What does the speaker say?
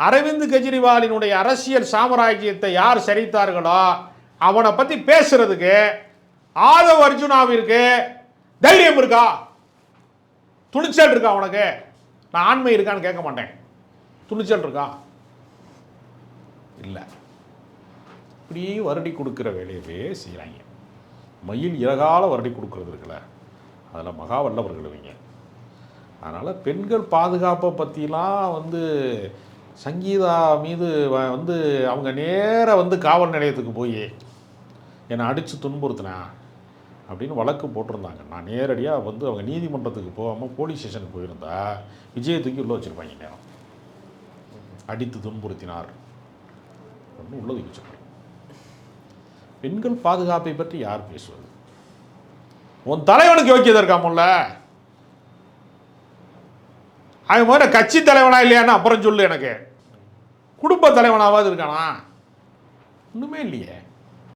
அரவிந்த் கெஜ்ரிவாலினுடைய அரசியல் சாம்ராஜ்யத்தை யார் சரித்தார்களோ அவனை பற்றி பேசுறதுக்கு ஆதவ் அர்ஜுனாவிற்கு தைரியம் இருக்கா, துணிச்சல் இருக்கா? அவனுக்கு நான் ஆண்மை இருக்கான்னு கேட்க மாட்டேன், துணிச்சல் இருக்கா? இல்லை. இப்படி வருடி கொடுக்குற வேலையவே செய்கிறாங்க. மயில் இறகால வருடி கொடுக்குறது இருக்குல்ல, அதில் மகா வல்லவர்கள் இவங்க. அதனால் பெண்கள் பாதுகாப்பை பற்றிலாம் சங்கீதா மீது அவங்க நேராக காவல் நிலையத்துக்கு போய் என்னை அடித்து துன்புறுத்தினேன் அப்படின்னு வழக்கு போட்டிருந்தாங்க. நான் நேரடியாக அவங்க நீதிமன்றத்துக்கு போகாமல் போலீஸ் ஸ்டேஷனுக்கு போயிருந்தா விஜயை தூக்கி உள்ளே வச்சுருப்பாங்க. நேரம் அடித்து துன்புறுத்தினார் அப்படின்னு உள்ளே தூக்கி வச்சுருப்பாங்க. பெண்கள் பாதுகாப்பை பற்றி யார் பேசுவது? உன் தலைவனுக்கு யோக்கியதை இருக்காமல்ல, அவன் முதல்ல கட்சி தலைவனா இல்லையான்னு அப்புறம் சொல்லு. எனக்கு குடும்ப தலைவனாவது இருக்கானா? ஒன்றுமே இல்லையே.